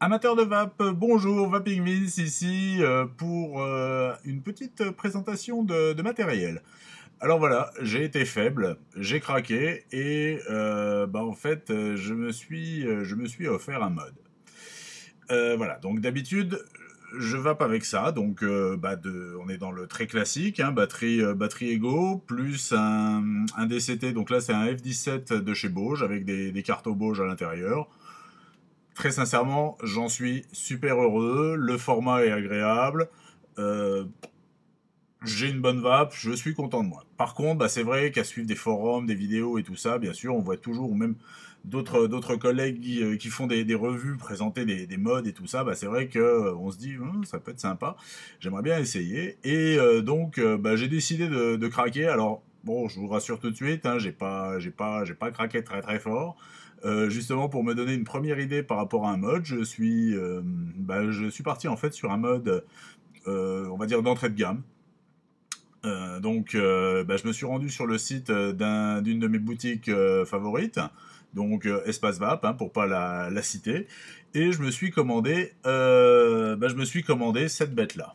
Amateurs de vape, bonjour, Vapingvis ici pour une petite présentation de matériel. Alors voilà, j'ai été faible, j'ai craqué et en fait je me suis offert un mod. Voilà, donc d'habitude je vape avec ça, donc on est dans le très classique, hein, batterie Ego plus un DCT, donc là c'est un F17 de chez Bauge avec des cartes Bauge à l'intérieur. Très sincèrement, j'en suis super heureux. Le format est agréable. Euh, j'ai une bonne vape, je suis content de moi. Par contre, c'est vrai qu'à suivre des forums, des vidéos et tout ça, bien sûr, on voit toujours, ou même d'autres collègues qui font des revues, présenter des modes et tout ça, c'est vrai que on se dit, ça peut être sympa, j'aimerais bien essayer. Et j'ai décidé de craquer. Alors, bon, je vous rassure tout de suite, hein, j'ai pas craqué très très fort. Justement, pour me donner une première idée par rapport à un mode, je suis parti en fait sur un mode, on va dire, d'entrée de gamme. Je me suis rendu sur le site d'une de mes boutiques favorites, donc Espace Vap, hein, pour pas la citer, et je me suis commandé cette bête-là.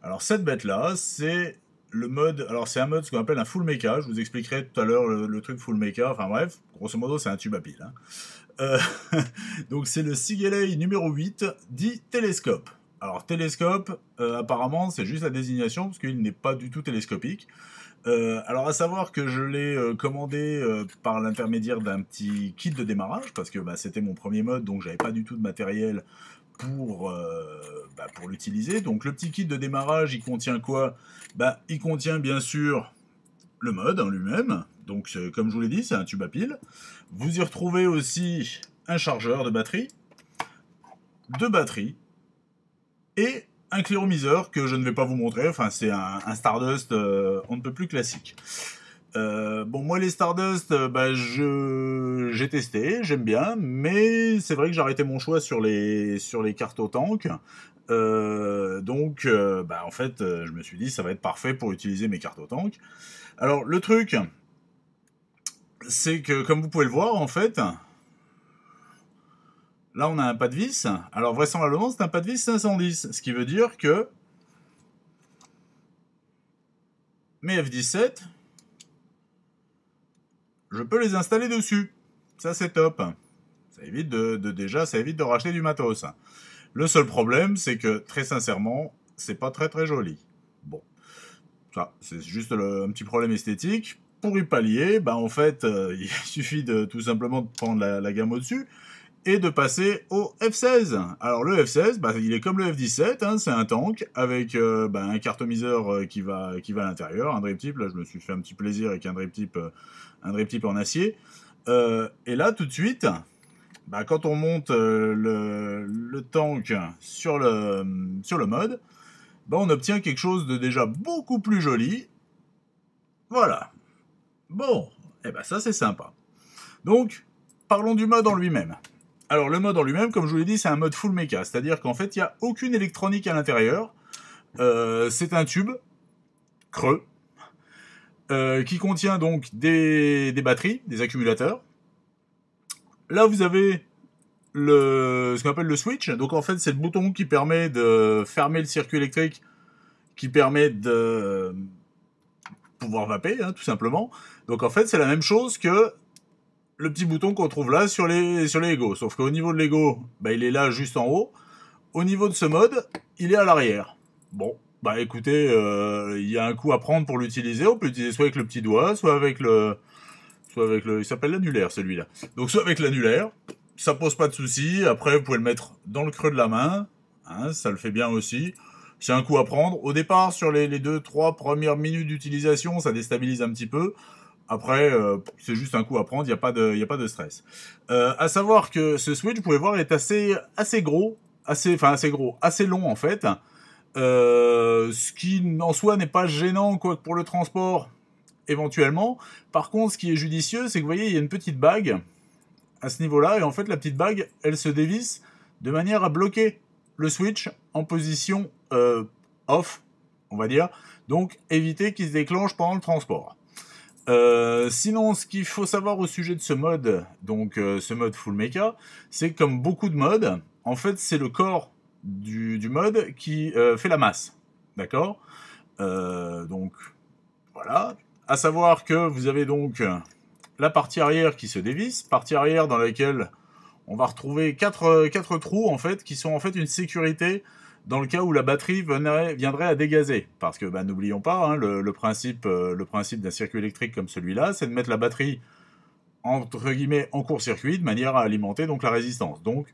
Alors cette bête-là, c'est le mode, alors c'est un mode ce qu'on appelle un full mecha. Je vous expliquerai tout à l'heure le truc full mecha. Enfin bref, grosso modo, c'est un tube à pile, hein. Euh, donc c'est le Sigelei numéro 8, dit télescope. Alors télescope, apparemment c'est juste la désignation parce qu'il n'est pas du tout télescopique. Alors à savoir que je l'ai commandé par l'intermédiaire d'un petit kit de démarrage parce que c'était mon premier mode, donc j'avais pas du tout de matériel pour l'utiliser. Donc le petit kit de démarrage, il contient quoi? Il contient bien sûr le mode en lui-même. Donc comme je vous l'ai dit, c'est un tube à pile. Vous y retrouvez aussi un chargeur de batterie, deux batteries et un cléromiseur que je ne vais pas vous montrer. Enfin, c'est un Stardust on ne peut plus classique. Moi les Stardust, j'ai testé, j'aime bien, mais c'est vrai que j'ai arrêté mon choix sur les cartes au tank. En fait, je me suis dit ça va être parfait pour utiliser mes cartes au tank. Alors le truc, c'est que comme vous pouvez le voir, en fait, là on a un pas de vis. Alors vraisemblablement c'est un pas de vis 510, ce qui veut dire que mes F17, je peux les installer dessus. Ça c'est top. Ça évite ça évite de racheter du matos. Le seul problème, c'est que très sincèrement, c'est pas très très joli. Bon, ça, c'est juste un petit problème esthétique. Pour y pallier, en fait, il suffit de tout simplement de prendre la gamme au-dessus et de passer au F16. Alors le F16, il est comme le F17, hein, c'est un tank avec un cartomiseur qui va à l'intérieur, un drip tip. Là, je me suis fait un petit plaisir avec un drip tip en acier. Et là, tout de suite, quand on monte le tank sur le mode, on obtient quelque chose de déjà beaucoup plus joli. Voilà. Bon, ça c'est sympa. Donc, parlons du mode en lui-même. Alors le mode en lui-même, comme je vous l'ai dit, c'est un mode full mecha, c'est-à-dire qu'en fait, il n'y a aucune électronique à l'intérieur. C'est un tube creux qui contient donc des batteries, des accumulateurs. Là, vous avez ce qu'on appelle le switch. Donc en fait, c'est le bouton qui permet de fermer le circuit électrique, qui permet de pouvoir vaper, hein, tout simplement. Donc en fait, c'est la même chose que le petit bouton qu'on trouve là sur les Lego. Sauf qu'au niveau de Lego, il est là juste en haut. Au niveau de ce mode, il est à l'arrière. Bon, écoutez, il y a un coup à prendre pour l'utiliser. On peut l'utiliser soit avec le petit doigt, il s'appelle l'annulaire celui-là. Donc soit avec l'annulaire, ça pose pas de souci. Après, vous pouvez le mettre dans le creux de la main, hein, ça le fait bien aussi. C'est un coup à prendre. Au départ, sur les 2-3 premières minutes d'utilisation, ça déstabilise un petit peu. Après, c'est juste un coup à prendre, il n'y a pas de stress. À savoir que ce switch, vous pouvez voir, est assez gros, assez gros, assez long en fait. Ce qui en soi n'est pas gênant quoi pour le transport, éventuellement. Par contre, ce qui est judicieux, c'est que vous voyez, il y a une petite bague à ce niveau-là, et en fait, la petite bague, elle se dévisse de manière à bloquer le switch en position off, on va dire. Donc, éviter qu'il se déclenche pendant le transport. Sinon, ce qu'il faut savoir au sujet de ce mode, donc ce mode full mecha, c'est que comme beaucoup de modes, en fait, c'est le corps du mode qui fait la masse. D'accord. Donc, voilà. À savoir que vous avez donc la partie arrière qui se dévisse, partie arrière dans laquelle on va retrouver quatre trous, en fait, qui sont en fait une sécurité dans le cas où la batterie viendrait à dégazer. Parce que, bah, n'oublions pas, hein, le principe d'un circuit électrique comme celui-là, c'est de mettre la batterie, entre guillemets, en court-circuit, de manière à alimenter donc la résistance. Donc,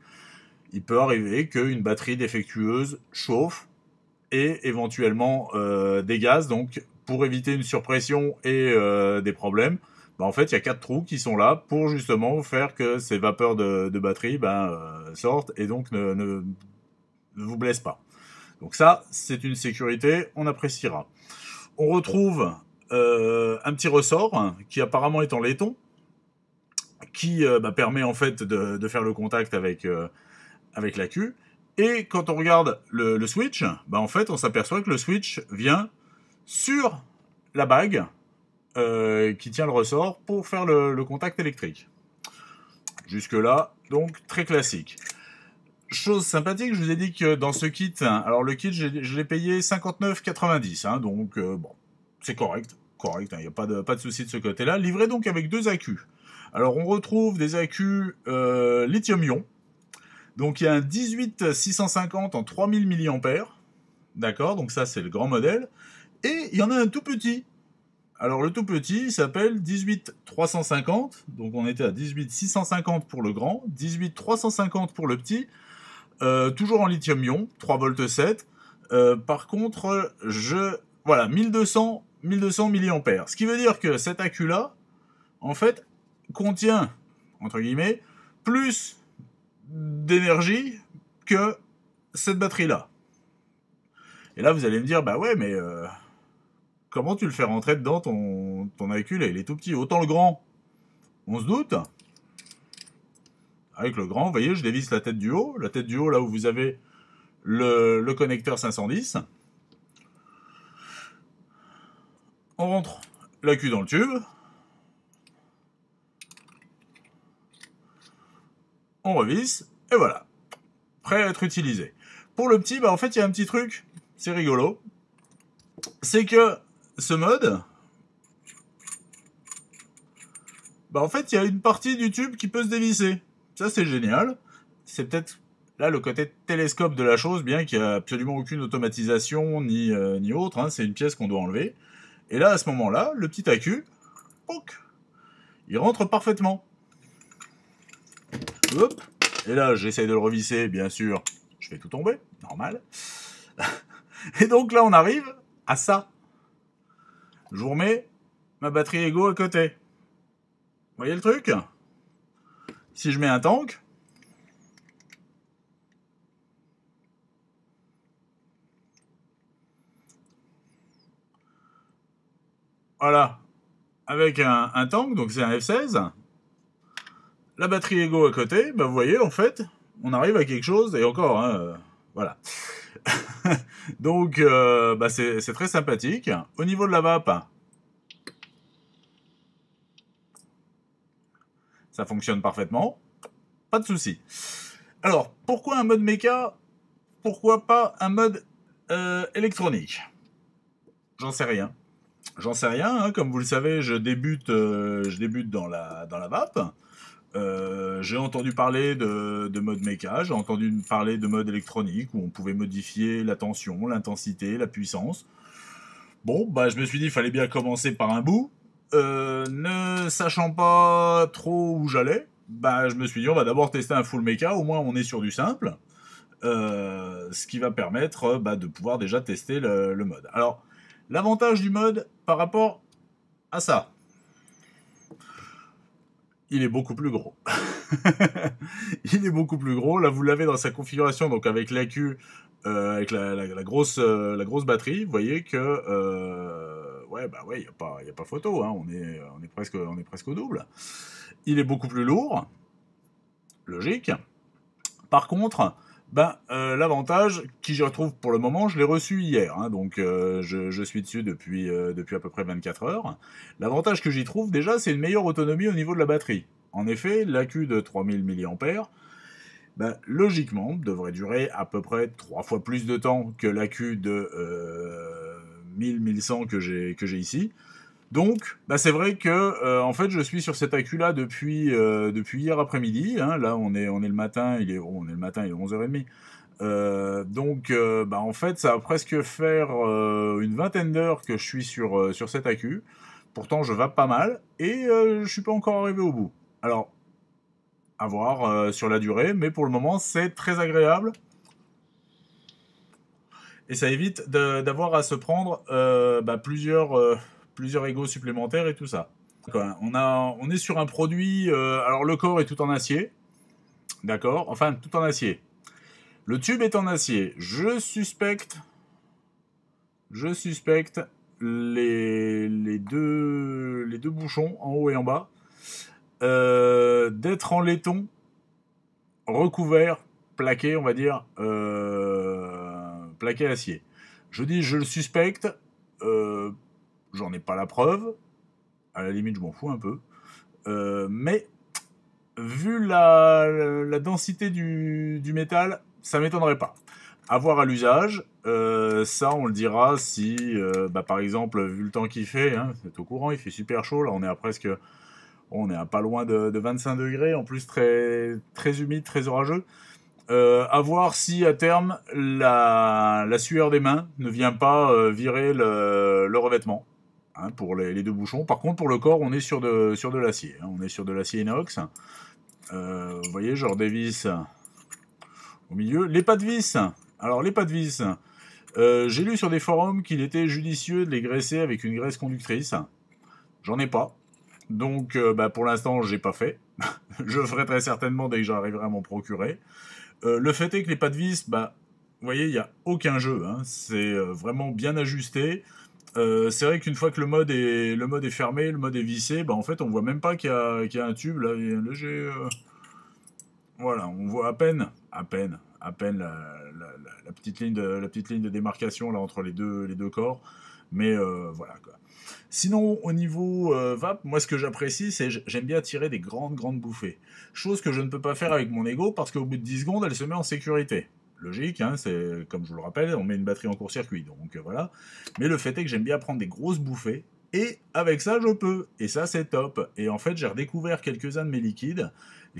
il peut arriver qu'une batterie défectueuse chauffe et éventuellement dégaze. Donc, pour éviter une surpression et des problèmes, bah, en fait, il y a 4 trous qui sont là pour justement faire que ces vapeurs de batterie sortent et donc ne vous blessent pas. Donc ça, c'est une sécurité, on appréciera. On retrouve un petit ressort qui apparemment est en laiton, qui permet en fait de faire le contact avec la queue. Et quand on regarde le switch, bah en fait, on s'aperçoit que le switch vient sur la bague qui tient le ressort pour faire le contact électrique. Jusque-là, donc très classique. Chose sympathique, je vous ai dit que dans ce kit, alors le kit, je l'ai payé 59,90, hein, donc bon, c'est correct, il n'y a pas de souci de ce côté-là. Livré donc avec 2 accus. Alors on retrouve des accus lithium-ion. Donc il y a un 18650 en 3000 mAh, d'accord, donc ça c'est le grand modèle. Et il y en a un tout petit. Alors le tout petit s'appelle 18350, donc on était à 18650 pour le grand, 18350 pour le petit, toujours en lithium-ion, 3 volts 7. Par contre, voilà, 1200 mAh. Ce qui veut dire que cet accu-là, en fait, contient, entre guillemets, plus d'énergie que cette batterie-là. Et là, vous allez me dire, bah ouais, mais comment tu le fais rentrer dedans, ton accu, là, il est tout petit. Autant le grand, on se doute. Avec le grand, vous voyez, je dévisse la tête du haut. La tête du haut, là où vous avez le connecteur 510. On rentre l'accu dans le tube. On revisse, et voilà. Prêt à être utilisé. Pour le petit, bah en fait, il y a un petit truc, c'est rigolo. C'est que ce mode, bah en fait, il y a une partie du tube qui peut se dévisser. Ça, c'est génial. C'est peut-être là le côté télescope de la chose, bien qu'il n'y a absolument aucune automatisation ni autre. Hein, c'est une pièce qu'on doit enlever. Et là, à ce moment-là, le petit accu, pouc, il rentre parfaitement. Hop. Et là, j'essaye de le revisser, bien sûr. Je fais tout tomber, normal. Et donc là, on arrive à ça. Je vous remets ma batterie Ego à côté. Vous voyez le truc? Si je mets un tank, voilà, avec un tank, donc c'est un F16, la batterie Ego à côté, bah vous voyez, en fait, on arrive à quelque chose, et encore, hein, voilà. Donc, bah c'est très sympathique. Au niveau de la vape, ça fonctionne parfaitement. Pas de souci. Alors, pourquoi un mode méca? Pourquoi pas un mode électronique? J'en sais rien. J'en sais rien, hein. Comme vous le savez, je débute dans la vape. J'ai entendu parler de mode méca, j'ai entendu parler de mode électronique où on pouvait modifier la tension, l'intensité, la puissance. Bon, bah je me suis dit il fallait bien commencer par un bout. Ne sachant pas trop où j'allais, bah je me suis dit on va d'abord tester un full méca, au moins on est sur du simple. Ce qui va permettre de pouvoir déjà tester le mode. Alors, l'avantage du mode par rapport à ça, il est beaucoup plus gros. Il est beaucoup plus gros. Là, vous l'avez dans sa configuration, donc avec l'accu, avec la grosse batterie. Vous voyez que, ouais, il n'y a pas photo. Hein, on est presque au double. Il est beaucoup plus lourd. Logique. Par contre, L'avantage qui je retrouve pour le moment, je l'ai reçu hier, hein, donc je suis dessus depuis à peu près 24 heures. L'avantage que j'y trouve déjà, c'est une meilleure autonomie au niveau de la batterie. En effet, l'accu de 3000 mAh, logiquement, devrait durer à peu près 3 fois plus de temps que l'accu de 1000-1100 que j'ai ici. Donc, c'est vrai que en fait, je suis sur cet accu-là depuis hier après-midi. Hein. Là, on est le matin, il est 11h30. En fait, ça va presque faire une vingtaine d'heures que je suis sur cet accu. Pourtant, je vape pas mal et je suis pas encore arrivé au bout. Alors, à voir sur la durée, mais pour le moment, c'est très agréable. Et ça évite d'avoir à se prendre plusieurs égos supplémentaires et tout ça. On est sur un produit... alors le corps est tout en acier. D'accord. Enfin, tout en acier. Le tube est en acier. Je suspecte les deux bouchons, en haut et en bas, d'être en laiton, recouvert, plaqué, on va dire, plaqué acier. Je dis je le suspecte, j'en ai pas la preuve, à la limite je m'en fous un peu, mais vu la densité du métal, ça m'étonnerait pas. À voir à l'usage, ça on le dira si, par exemple, vu le temps qu'il fait, hein, c'est au courant, il fait super chaud, là on est à pas loin de 25 degrés, en plus très, très humide, très orageux. À voir si à terme la sueur des mains ne vient pas virer le revêtement, hein, pour les deux bouchons. Par contre, pour le corps, on est sur de l'acier, hein, on est sur de l'acier inox. Vous voyez, genre des vis au milieu. Les pas de vis. Alors les pas de vis, j'ai lu sur des forums qu'il était judicieux de les graisser avec une graisse conductrice. J'en ai pas. Donc pour l'instant, j'ai pas fait. Je ferai très certainement dès que j'arriverai à m'en procurer. Le fait est que les pas de vis, vous voyez, il n'y a aucun jeu. Hein. C'est vraiment bien ajusté. C'est vrai qu'une fois que le mode est fermé, le mode est vissé, en fait, on voit même pas qu'il y a un tube. Là, j'ai... voilà, on voit à peine la petite ligne de démarcation là, entre les deux corps. Mais voilà, quoi. Sinon, au niveau vape, moi ce que j'apprécie, c'est j'aime bien tirer des grandes bouffées. Chose que je ne peux pas faire avec mon ego parce qu'au bout de 10 secondes, elle se met en sécurité. Logique, hein, c'est comme je vous le rappelle, on met une batterie en court-circuit, donc voilà. Mais le fait est que j'aime bien prendre des grosses bouffées, et avec ça, je peux. Et ça, c'est top. Et en fait, j'ai redécouvert quelques-uns de mes liquides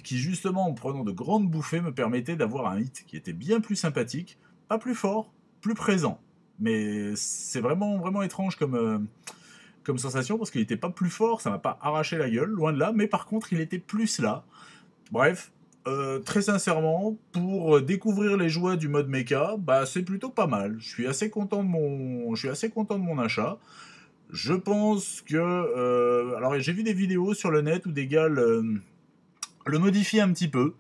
qui, justement, en prenant de grandes bouffées, me permettaient d'avoir un hit qui était bien plus sympathique, pas plus fort, plus présent. Mais c'est vraiment étrange comme sensation, parce qu'il n'était pas plus fort, ça m'a pas arraché la gueule, loin de là, mais par contre il était plus là. Bref, très sincèrement, pour découvrir les joies du mode mecha, c'est plutôt pas mal. Je suis assez content de mon achat. Je pense que... alors j'ai vu des vidéos sur le net où des gars le modifient un petit peu,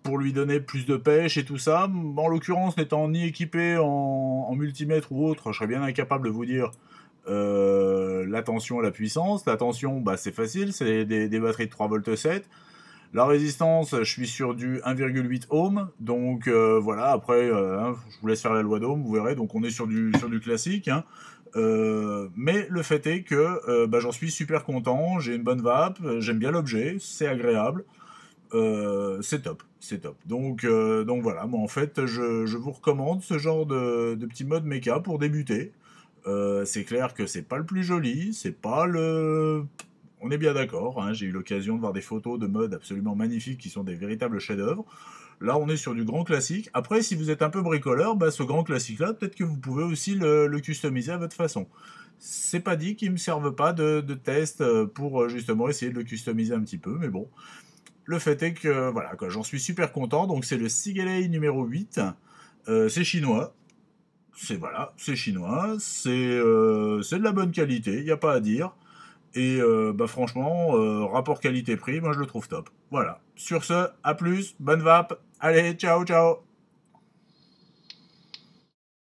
pour lui donner plus de pêche et tout ça. En l'occurrence, n'étant ni équipé en multimètre ou autre, je serais bien incapable de vous dire la tension et la puissance. La tension, c'est facile, c'est des batteries de 3,7 V. La résistance, je suis sur du 1,8 ohm, donc voilà, après, hein, je vous laisse faire la loi d'ohm, vous verrez, donc on est sur du classique, hein. Mais le fait est que j'en suis super content, j'ai une bonne vape, j'aime bien l'objet, c'est agréable, c'est top. Donc voilà, moi en fait, je vous recommande ce genre de petit mode mecha pour débuter. C'est clair que c'est pas le plus joli, c'est pas le... On est bien d'accord, hein, j'ai eu l'occasion de voir des photos de mode absolument magnifiques qui sont des véritables chefs-d'œuvre. Là, on est sur du grand classique. Après, si vous êtes un peu bricoleur, ce grand classique-là, peut-être que vous pouvez aussi le customiser à votre façon. C'est pas dit qu'il ne me serve pas de test pour justement essayer de le customiser un petit peu, mais bon. Le fait est que, voilà, quoi, j'en suis super content. Donc, c'est le Sigelei numéro 8. C'est chinois. C'est chinois. C'est de la bonne qualité, il n'y a pas à dire. Et franchement, rapport qualité-prix, moi je le trouve top. Voilà. Sur ce, à plus, bonne vape. Allez, ciao, ciao.